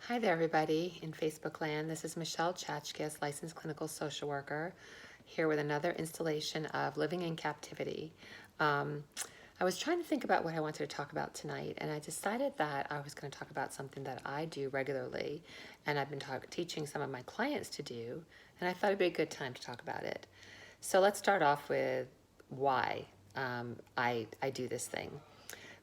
Hi there, everybody in Facebook land. This is Michelle Chachkis, licensed clinical social worker, here with another installation of Living in Captivity. Um, I was trying to think about what I wanted to talk about tonight, and I decided that I was going to talk about something that I do regularly, and I've been teaching some of my clients to do, and I thought it'd be a good time to talk about it. So let's start off with why I do this thing.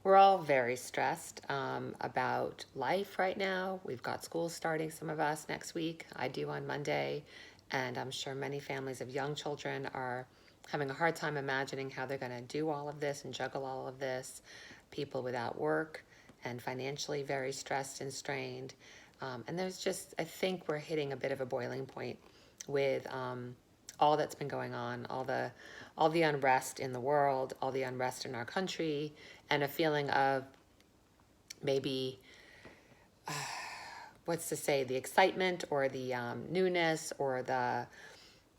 We're all very stressed about life right now. We've got school starting, some of us next week. I do on Monday. And I'm sure many families of young children are having a hard time imagining how they're going to do all of this and juggle all of this. People without work and financially very stressed and strained. And there's just, I think we're hitting a bit of a boiling point with all that's been going on, all the unrest in the world, all the unrest in our country, and a feeling of maybe what's to say, the excitement or the newness or the,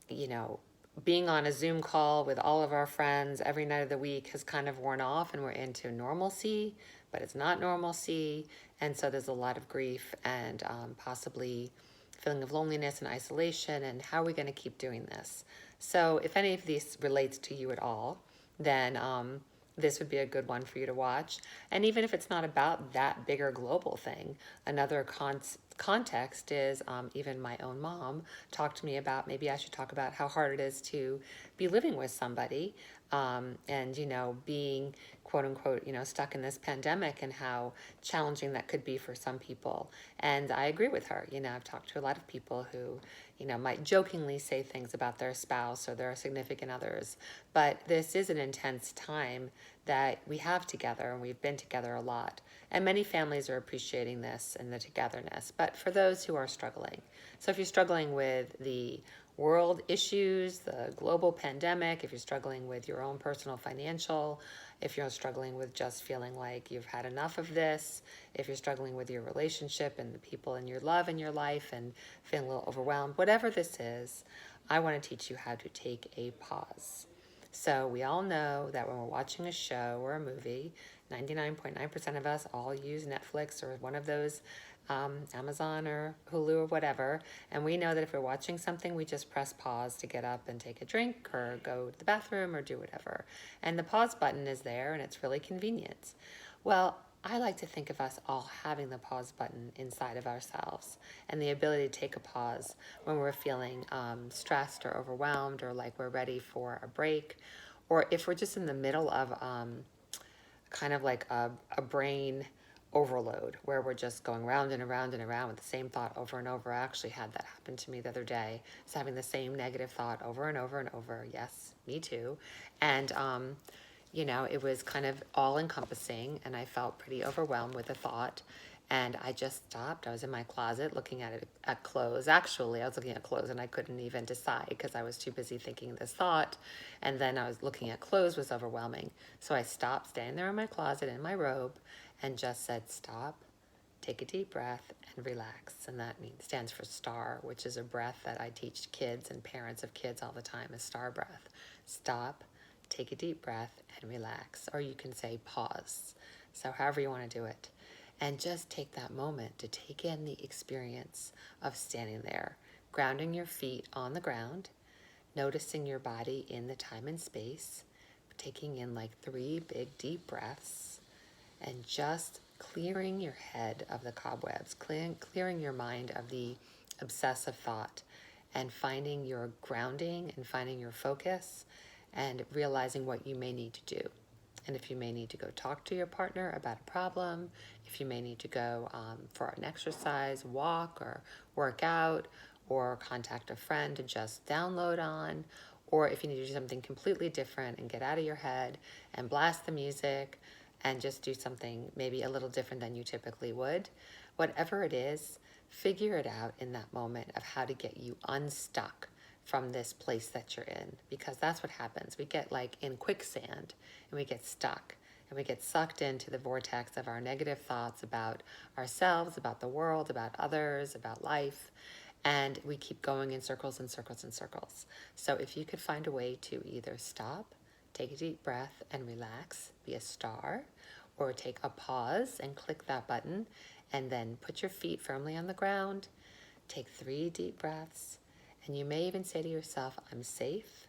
you know, being on a Zoom call with all of our friends every night of the week has kind of worn off, and we're into normalcy, but it's not normalcy. And so there's a lot of grief and possibly feeling of loneliness and isolation. And how are we going to keep doing this? So if any of these relates to you at all, then this would be a good one for you to watch. And even if it's not about that bigger global thing, another context is even my own mom talked to me about maybe I should talk about how hard it is to be living with somebody and, being quote unquote, stuck in this pandemic and how challenging that could be for some people. And I agree with her. I've talked to a lot of people who, might jokingly say things about their spouse or their significant others. But this is an intense time that we have together, and we've been together a lot. And many families are appreciating this and the togetherness. But for those who are struggling, so if you're struggling with the world issues, the global pandemic, if you're struggling with your own personal financial, if you're struggling with just feeling like you've had enough of this, if you're struggling with your relationship and the people in your love in your life and feeling a little overwhelmed, whatever this is, I want to teach you how to take a pause. So we all know that when we're watching a show or a movie, 99.9% of us all use Netflix or one of those Amazon or Hulu or whatever. And we know that if we're watching something, we just press pause to get up and take a drink or go to the bathroom or do whatever. And the pause button is there, and it's really convenient. Well, I like to think of us all having the pause button inside of ourselves and the ability to take a pause when we're feeling stressed or overwhelmed or like we're ready for a break, or if we're just in the middle of kind of like a brain overload where we're just going round and around and around with the same thought over and over. I actually had that happen to me the other day. It's having the same negative thought over and over and over. Yes, me too. And it was kind of all encompassing, and I felt pretty overwhelmed with the thought. And I just stopped. I was in my closet looking at clothes. Actually, I was looking at clothes and I couldn't even decide because I was too busy thinking this thought. And then I was looking at clothes was overwhelming. So I stopped standing there in my closet in my robe and just said, stop, take a deep breath, and relax. And that stands for STAR, which is a breath that I teach kids and parents of kids all the time, is STAR breath. Stop, take a deep breath, and relax. Or you can say pause. So however you want to do it. And just take that moment to take in the experience of standing there, grounding your feet on the ground, noticing your body in the time and space, taking in like 3 big deep breaths, and just clearing your head of the cobwebs, clearing your mind of the obsessive thought, and finding your grounding and finding your focus and realizing what you may need to do. And if you may need to go talk to your partner about a problem, if you may need to go for an exercise, walk, or work out, or contact a friend to just download on, or if you need to do something completely different and get out of your head and blast the music and just do something maybe a little different than you typically would, whatever it is, figure it out in that moment of how to get you unstuck from this place that you're in, because that's what happens. We get like in quicksand and we get stuck and we get sucked into the vortex of our negative thoughts about ourselves, about the world, about others, about life, and we keep going in circles and circles and circles. So if you could find a way to either stop, take a deep breath and relax, be a star, or take a pause and click that button, and then put your feet firmly on the ground. Take 3 deep breaths, and you may even say to yourself, I'm safe.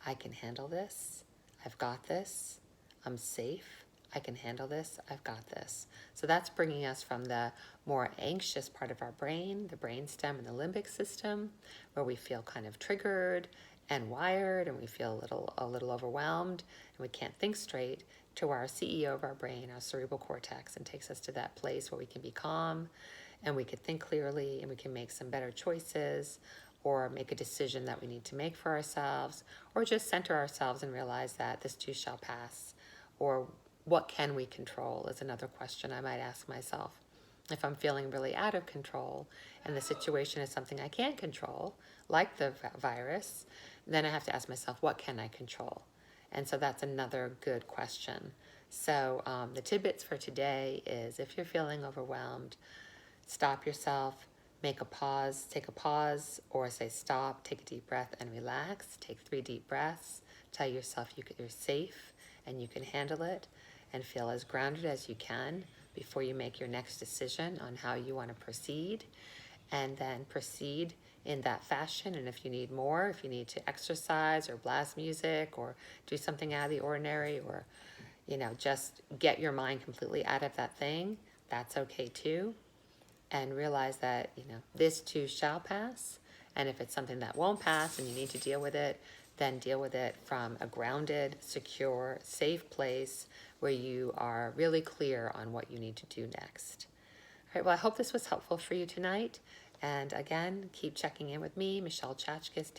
I can handle this. I've got this. I'm safe. I can handle this. I've got this. So that's bringing us from the more anxious part of our brain, the brainstem and the limbic system, where we feel kind of triggered and wired, and we feel a little overwhelmed, and we can't think straight, to our CEO of our brain, our cerebral cortex, and takes us to that place where we can be calm, and we can think clearly, and we can make some better choices, or make a decision that we need to make for ourselves, or just center ourselves and realize that this too shall pass. Or what can we control is another question I might ask myself. If I'm feeling really out of control and the situation is something I can't control, like the virus, then I have to ask myself, what can I control? And so that's another good question. So the tidbits for today is, if you're feeling overwhelmed, stop yourself, make a pause, take a pause, or say stop, take a deep breath and relax. Take 3 deep breaths. Tell yourself you're safe and you can handle it, and feel as grounded as you can before you make your next decision on how you want to proceed. And then proceed in that fashion. And if you need more, if you need to exercise or blast music or do something out of the ordinary, or just get your mind completely out of that thing, that's okay too. And realize that this too shall pass. And if it's something that won't pass and you need to deal with it, then deal with it from a grounded, secure, safe place where you are really clear on what you need to do next. All right, well, I hope this was helpful for you tonight. And again, keep checking in with me, Michelle Chachkis,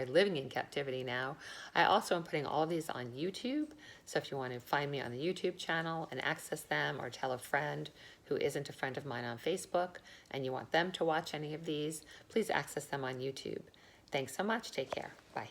living in captivity now. I also am putting all of these on YouTube. So if you want to find me on the YouTube channel and access them, or tell a friend who isn't a friend of mine on Facebook and you want them to watch any of these, please access them on YouTube. Thanks so much. Take care. Bye.